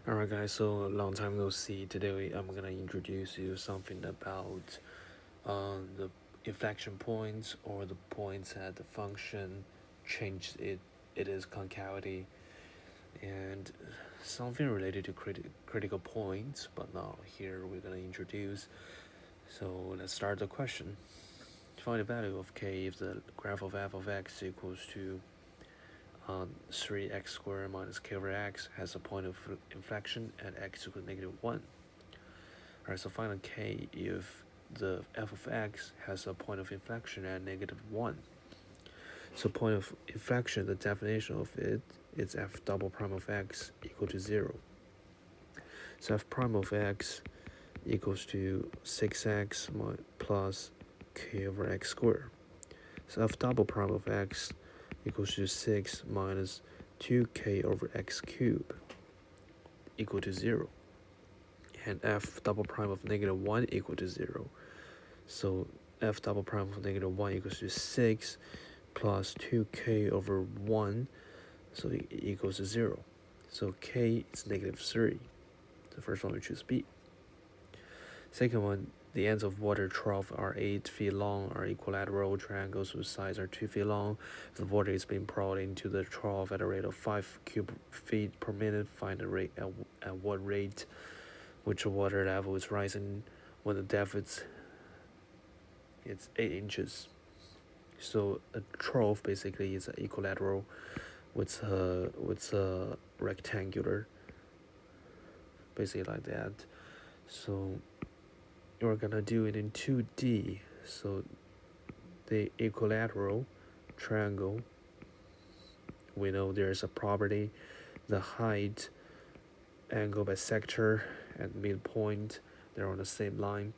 Alright guys, so a long time no see. Today I'm gonna introduce you something about the inflection points or the points that the function changed it is concavity and something related to critical points, but now here we're gonna introduce. So let's start the question. Find the value of k if the graph of f of x equals to 3x squared minus k over x has a point of inflection at x equals -1. Alright, so find k if the f of x has a point of inflection at -1. So point of inflection, the definition of it is f double prime of x equal to 0. So f prime of x equals to 6x plus k over x squared. So f double prime of x equals to 6 minus 2k over x cubed equal to 0. And f double prime of -1 equal to 0. So f double prime of -1 equals to 6 plus 2k over 1, so it equals to 0. So k is -3. The first one we choose B. Second one, the ends of water trough are 8 feet long, are equilateral triangles whose sides are 2 feet long. If the water is being poured into the trough at a rate of 5 cubic feet per minute, find the rate at what rate which water level is rising when the depth it's 8 inches. So a trough basically is an equilateral with a rectangular, basically like that. So we're gonna do it in 2D. So the equilateral triangle, we know there's a property, the height, angle bisector, and midpoint, they're on the same line.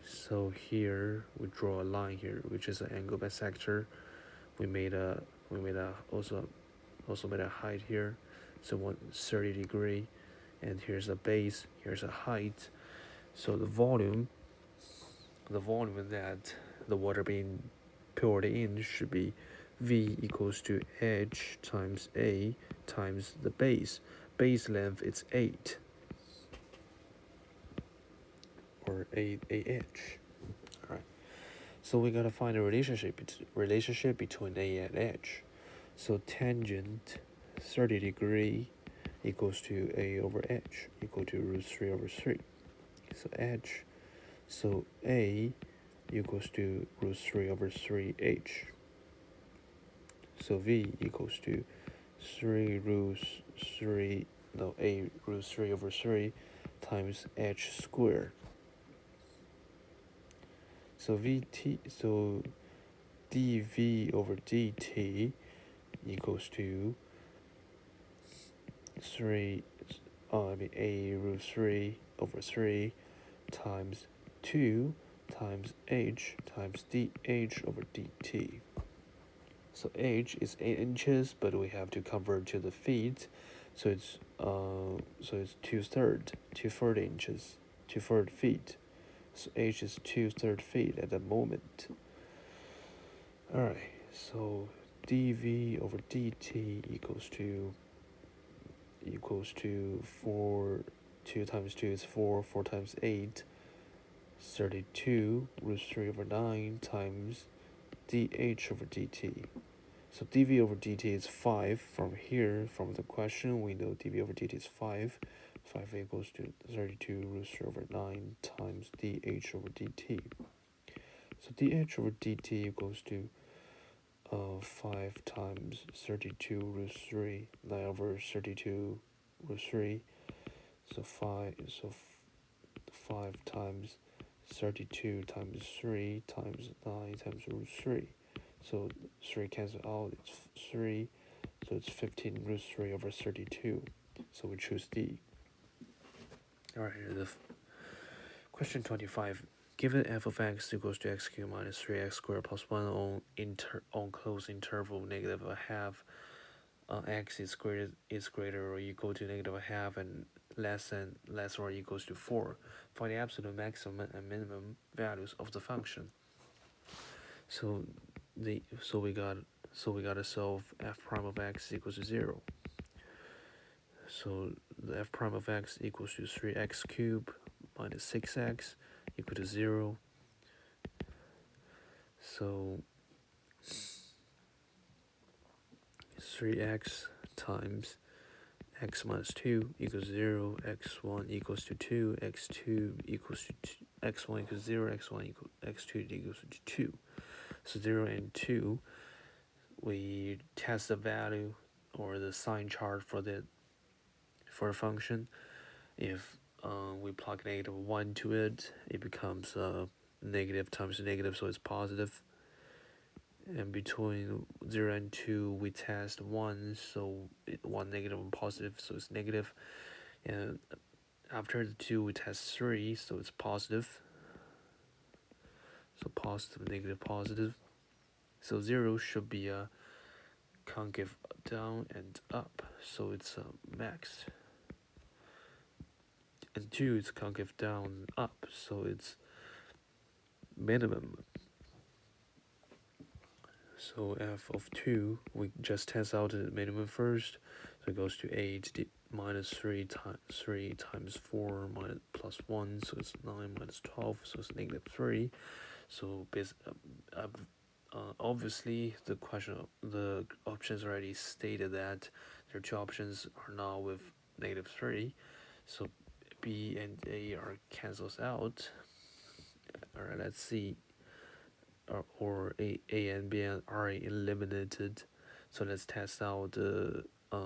So here we draw a line here, which is an angle bisector. We made a also made a height here, so 130 degree, and here's a base, here's a height. So the volume that the water being poured in should be V equals to H times A times the base. Base length is 8, or 8AH. Alright. So we gotta find a relationship between A and H. So tangent 30 degree equals to A over H equal to root 3 over 3. So H, so A equals to root 3 over 3H. So V equals to 3 root 3, no, A root 3 over 3 times H squared. So dV over dt equals to A root 3 over 3 times 2 times H times dH over dt. So H is 8 inches, but we have to convert to the feet, so it's 2/3 inches, 2/3 feet. So H is 2/3 feet at the moment. Alright, so dV over dt equals to 4, 2 times 2 is 4, 4 times 8, 32 root 3 over 9 times dH over dt. So dV over dt is 5. From here, from the question, we know dV over dt is 5. 5 equals to 32 root 3 over 9 times dH over dt. So dH over dt equals to 5 times 32 root 3, 9 over 32 root 3. So 5 times 32 times 3 times 9 times root 3. So 3 cancel out, it's 3. So it's 15 root 3 over 32. So we choose D. Alright, the question 25. Given f of x equals to x cubed minus 3x squared plus 1 on closed interval negative a half, x is greater or equal to negative a half and less or equals to 4. Find the absolute maximum and minimum values of the function. So we gotta solve f prime of x equals to 0. So the f prime of x equals to 3x cubed minus 6x equal to 0. So 3x times x minus 2 equals 0, x1 equals to 2, x2 equals to 2, x1 equals 0, x1 equals x2 equals to 2. So 0 and 2, we test the value or the sign chart for a function. If we plug -1 to it, it becomes negative times negative, so it's positive. And between 0 and 2, we test 1, so 1 negative and positive, so it's negative. And after the 2, we test 3, so it's positive. So positive, negative, positive. So 0 should be a concave down and up, so it's max. And 2 is concave down and up, so it's minimum. So f of 2, we just test out the minimum first. So it goes to 8 minus 3 times 4 minus plus 1, so it's 9 minus 12, so it's negative 3. So obviously the options already stated that there are two options are now with negative 3. So B and A are cancels out. Alright, let's see. Or A and B are eliminated. So let's test out the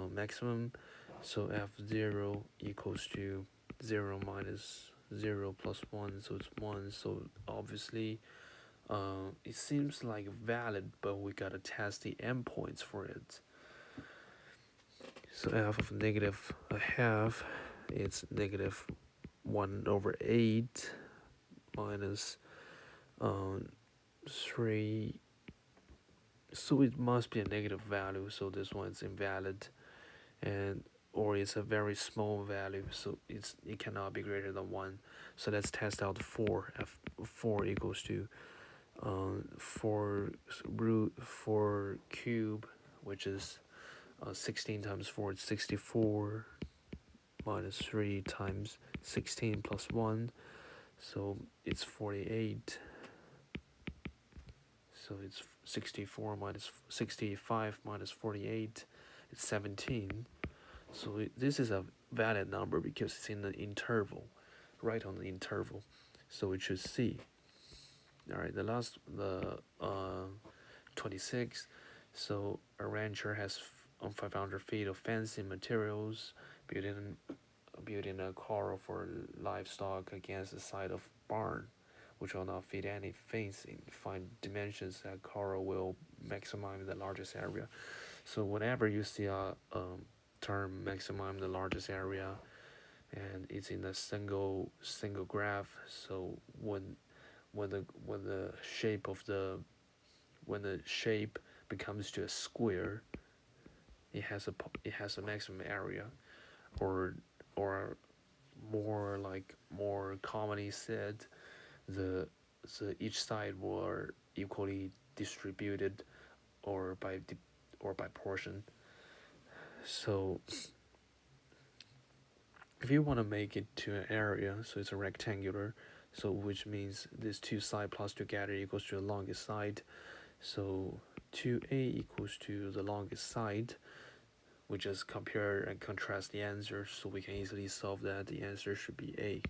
maximum. So f0 equals to 0 minus 0 plus 1, so it's 1. So obviously it seems like valid, but we gotta test the endpoints for it. So f of negative a half, it's negative 1/8 minus 3. So it must be a negative value, so this one's invalid, and or it's a very small value, so it cannot be greater than 1. So let's test out 4. F4 equals to 4 cube, which is 16 times 4 is 64, minus 3 times 16 plus 1, so it's 48. So it's 65 minus 48, it's 17. So this is a valid number because it's in the interval, right on the interval. So we choose C. All right, the 26. So a rancher has 500 feet of fencing materials, building a corral for livestock against the side of barn, which will not fit any fencing. Find dimensions that corral will maximize the largest area. So whenever you see a term maximize the largest area, and it's in a single graph, so when the shape becomes to a square, it has a maximum area, or more commonly said, the each side were equally distributed or by portion. So if you want to make it to an area, so it's a rectangular, so which means this two side plus together equals to the longest side. So 2a equals to the longest side. We just compare and contrast the answers, so we can easily solve that. The answer should be A.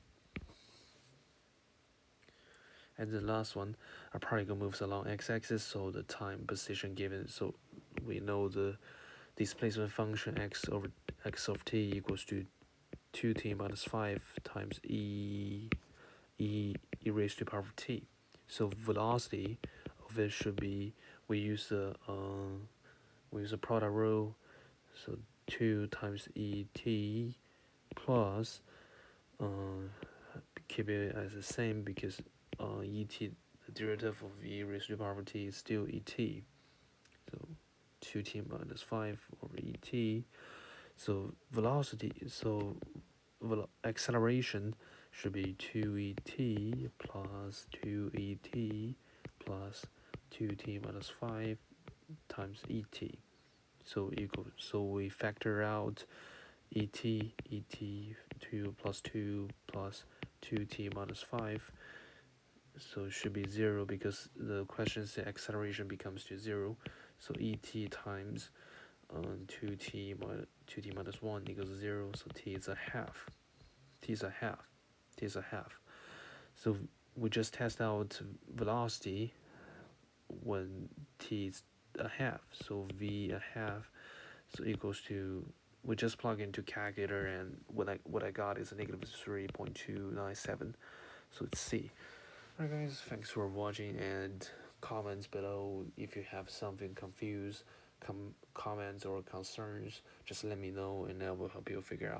And the last one, a particle moves along x-axis, so the time position given, so we know the displacement function x of t equals to 2t minus 5 times e raised to the power of t. So velocity of it should be, we use the product rule, so 2 times et plus keep it as the same because et, the derivative of e raised to the power of t is still et. So 2t minus 5 over et. So velocity, acceleration should be 2et plus 2et plus 2t minus 5 times et. So we factor out et 2 plus 2 plus 2t minus 5. So it should be 0 because the question says acceleration becomes to 0. So et times 2t minus 1 equals 0. So t is a half. T is a half. T is a half. So we just test out velocity when t is a half. So v a half so equals to, we just plug into calculator, and what I got is a negative 3.297. So it's C. Alright guys, thanks for watching, and comments below if you have something confused, comments or concerns, just let me know and I will help you figure out.